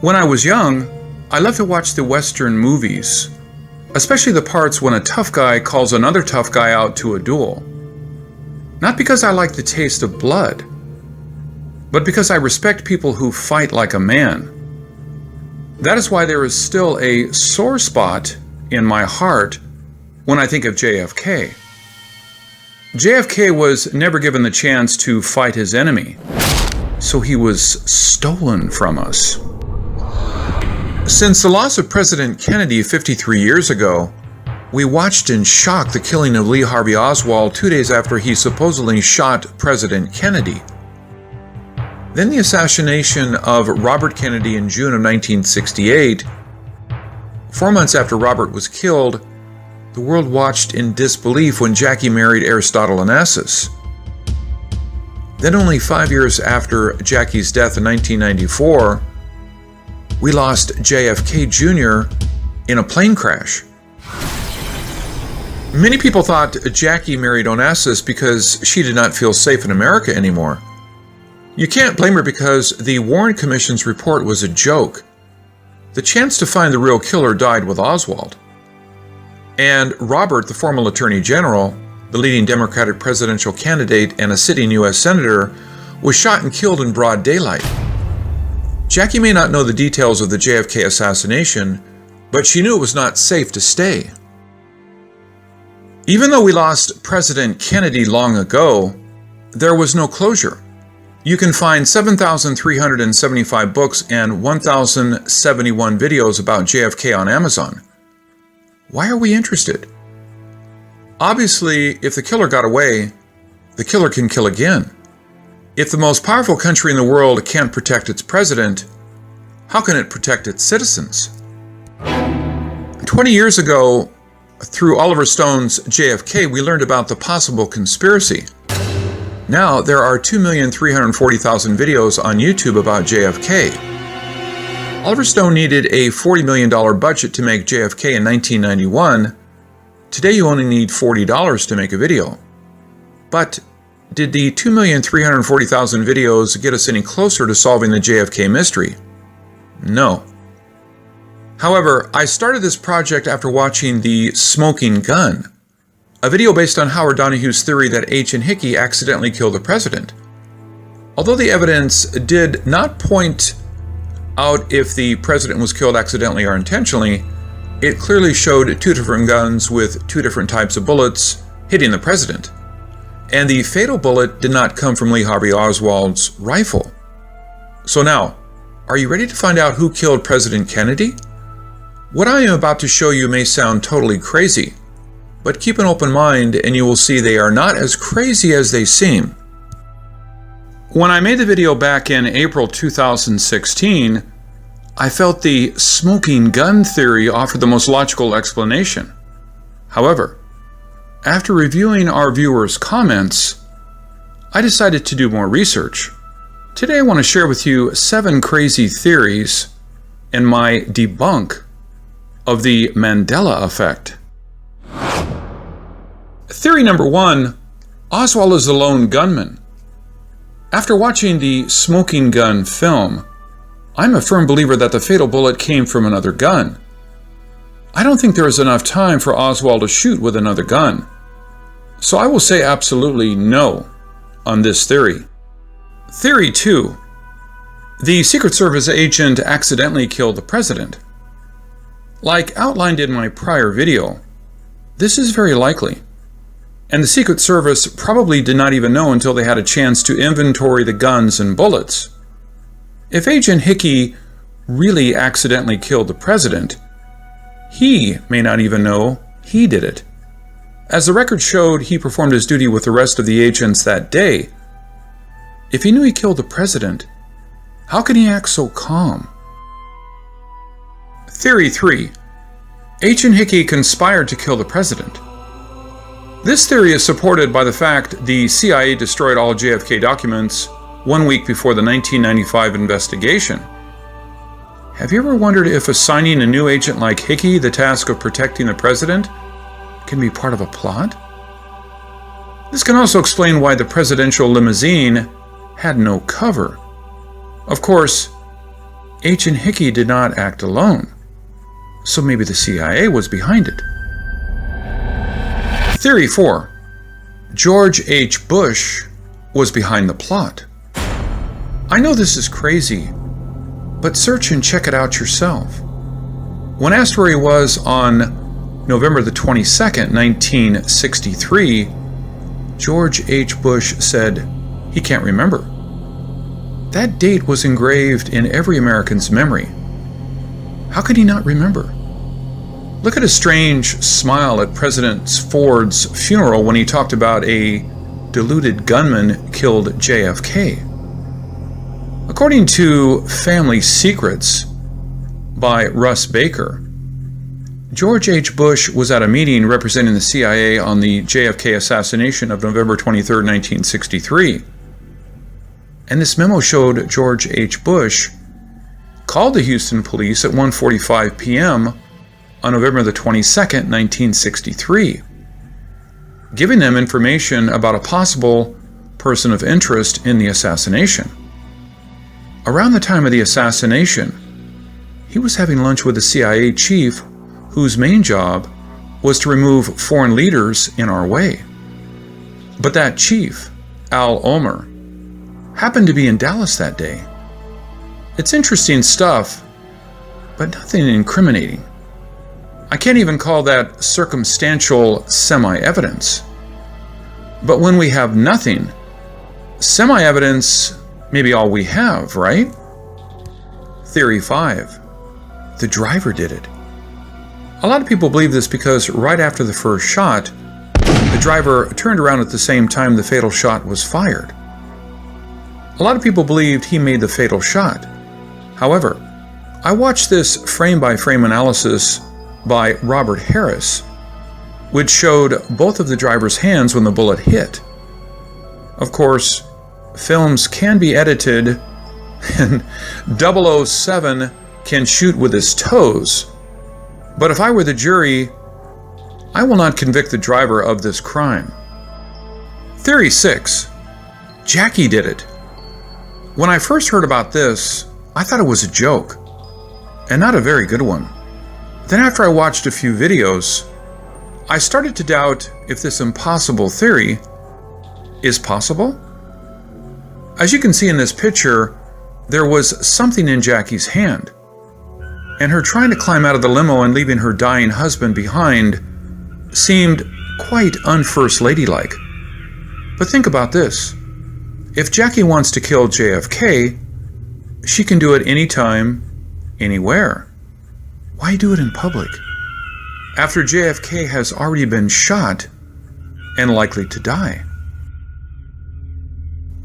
When I was young, I loved to watch the Western movies, especially the parts when a tough guy calls another tough guy out to a duel. Not because I like the taste of blood, but because I respect people who fight like a man. That is why there is still a sore spot in my heart when I think of JFK. JFK was never given the chance to fight his enemy, so he was stolen from us. Since the loss of President Kennedy 53 years ago, we watched in shock the killing of Lee Harvey Oswald 2 days after he supposedly shot President Kennedy. Then the assassination of Robert Kennedy in June of 1968. 4 months after Robert was killed, the world watched in disbelief when Jackie married Aristotle Onassis. Then only 5 years after Jackie's death in 1994, we lost JFK Jr. in a plane crash. Many people thought Jackie married Onassis because she did not feel safe in America anymore. You can't blame her because the Warren Commission's report was a joke. The chance to find the real killer died with Oswald. And Robert, the former Attorney General, the leading Democratic presidential candidate and a sitting U.S. Senator, was shot and killed in broad daylight. Jackie may not know the details of the JFK assassination, but she knew it was not safe to stay. Even though we lost President Kennedy long ago, there was no closure. You can find 7,375 books and 1,071 videos about JFK on Amazon. Why are we interested? Obviously, if the killer got away, the killer can kill again. If the most powerful country in the world can't protect its president, how can it protect its citizens? 20 years ago, through Oliver Stone's JFK, we learned about the possible conspiracy. Now, there are 2,340,000 videos on YouTube about JFK. Oliver Stone needed a $40 million budget to make JFK in 1991. Today, you only need $40 to make a video. But did the 2,340,000 videos get us any closer to solving the JFK mystery? No. However, I started this project after watching The Smoking Gun, a video based on Howard Donohue's theory that Agent Hickey accidentally killed the president. Although the evidence did not point out if the president was killed accidentally or intentionally, it clearly showed two different guns with two different types of bullets hitting the president. And the fatal bullet did not come from Lee Harvey Oswald's rifle. So now, are you ready to find out who killed President Kennedy? What I am about to show you may sound totally crazy, but keep an open mind and you will see they are not as crazy as they seem. When I made the video back in April 2016, I felt the smoking gun theory offered the most logical explanation. However, after reviewing our viewers' comments, I decided to do more research. Today I want to share with you 7 crazy theories and my debunk of the Mandela effect. Theory number 1, Oswald is a lone gunman. After watching the Smoking Gun film, I'm a firm believer that the fatal bullet came from another gun. I don't think there is enough time for Oswald to shoot with another gun. So I will say absolutely no on this theory. Theory 2, the Secret Service agent accidentally killed the president. Like outlined in my prior video, this is very likely. And the Secret Service probably did not even know until they had a chance to inventory the guns and bullets. If Agent Hickey really accidentally killed the president, he may not even know he did it. As the record showed, he performed his duty with the rest of the agents that day. If he knew he killed the president, how can he act so calm? Theory 3, Agent Hickey conspired to kill the president. This theory is supported by the fact the CIA destroyed all JFK documents 1 week before the 1995 investigation. Have you ever wondered if assigning a new agent like Hickey the task of protecting the president can be part of a plot? This can also explain why the presidential limousine had no cover. Of course, H. and Hickey did not act alone, so maybe the CIA was behind it. Theory 4. George H. Bush was behind the plot. I know this is crazy, but search and check it out yourself. When asked where he was on November the 22nd, 1963, George H. Bush said he can't remember. That date was engraved in every American's memory. How could he not remember? Look at a strange smile at President Ford's funeral when he talked about a deluded gunman killed JFK. According to Family Secrets by Russ Baker, George H. Bush was at a meeting representing the CIA on the JFK assassination of November 23, 1963. And this memo showed George H. Bush called the Houston police at 1:45 p.m. on November the 22nd, 1963, giving them information about a possible person of interest in the assassination. Around the time of the assassination, he was having lunch with a CIA chief whose main job was to remove foreign leaders in our way. But that chief, Al Ulmer, happened to be in Dallas that day. It's interesting stuff, but nothing incriminating. I can't even call that circumstantial semi-evidence. But when we have nothing, semi-evidence may be all we have, right? Theory 5. The driver did it. A lot of people believe this because right after the first shot, the driver turned around at the same time the fatal shot was fired. A lot of people believed he made the fatal shot. However, I watched this frame-by-frame analysis by Robert Harris, which showed both of the driver's hands when the bullet hit. Of course, films can be edited, and 007 can shoot with his toes. But if I were the jury, I will not convict the driver of this crime. Theory 6. Jackie did it. When I first heard about this, I thought it was a joke, and not a very good one. Then after I watched a few videos, I started to doubt if this impossible theory is possible. As you can see in this picture, there was something in Jackie's hand, and her trying to climb out of the limo and leaving her dying husband behind seemed quite un-first ladylike. But think about this. If Jackie wants to kill JFK, she can do it anytime, anywhere. Why do it in public? After JFK has already been shot and likely to die.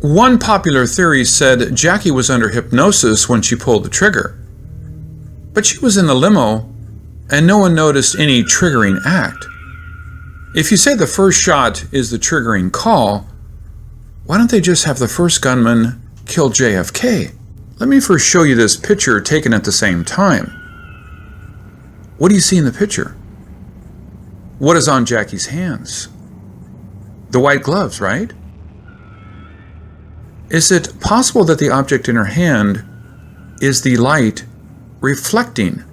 One popular theory said Jackie was under hypnosis when she pulled the trigger. But she was in the limo and no one noticed any triggering act. If you say the first shot is the triggering call, why don't they just have the first gunman kill JFK? Let me first show you this picture taken at the same time. What do you see in the picture? What is on Jackie's hands? The white gloves, right? Is it possible that the object in her hand is the light reflecting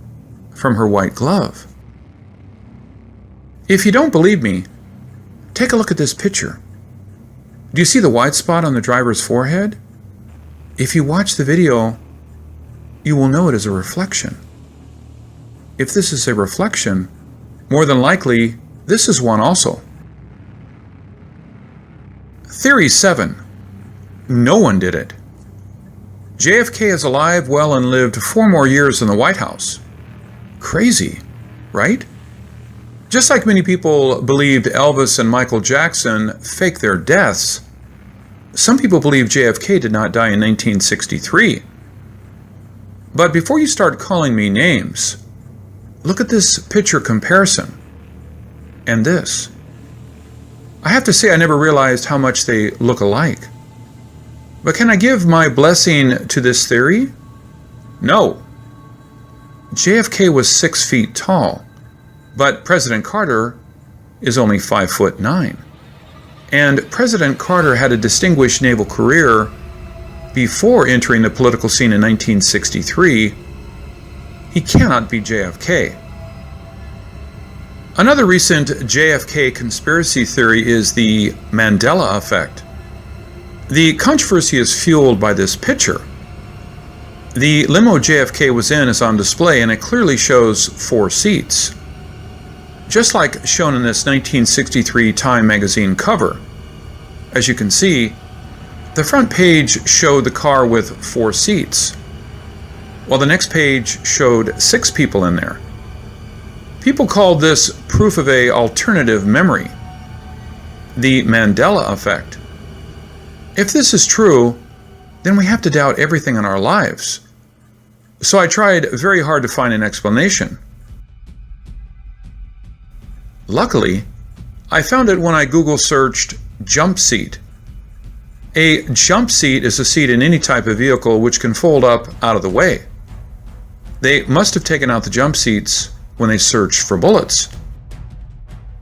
from her white glove? If you don't believe me, take a look at this picture. Do you see the white spot on the driver's forehead? If you watch the video, you will know it is a reflection. If this is a reflection, more than likely, this is one also. Theory 7. No one did it. JFK is alive, well, and lived 4 more years in the White House. Crazy, right? Just like many people believed Elvis and Michael Jackson faked their deaths, some people believe JFK did not die in 1963. But before you start calling me names, look at this picture comparison and this. I have to say I never realized how much they look alike. But can I give my blessing to this theory? No. JFK was 6 feet tall, but President Carter is only 5'9". And President Carter had a distinguished naval career before entering the political scene in 1963, he cannot be JFK. Another recent JFK conspiracy theory is the Mandela effect. The controversy is fueled by this picture. The limo JFK was in is on display, and it clearly shows 4 seats, just like shown in this 1963 Time magazine cover. As you can see, the front page showed the car with 4 seats, while the next page showed 6 people in there. People called this proof of an alternative memory, the Mandela effect. If this is true, then we have to doubt everything in our lives. So I tried very hard to find an explanation. Luckily, I found it when I Google searched jump seat. A jump seat is a seat in any type of vehicle which can fold up out of the way. They must have taken out the jump seats when they searched for bullets.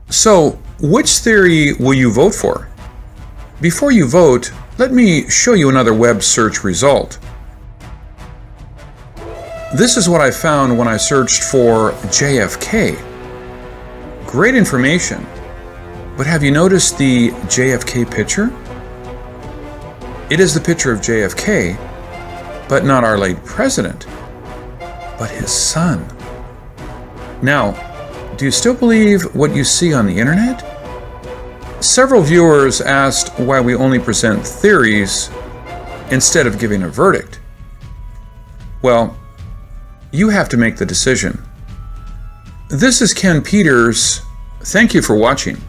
So, which theory will you vote for? Before you vote, let me show you another web search result. This is what I found when I searched for JFK. Great information, but have you noticed the JFK picture? It is the picture of JFK, but not our late president, but his son. Now, do you still believe what you see on the internet? Several viewers asked why we only present theories instead of giving a verdict. Well, you have to make the decision. This is Ken Peters. Thank you for watching.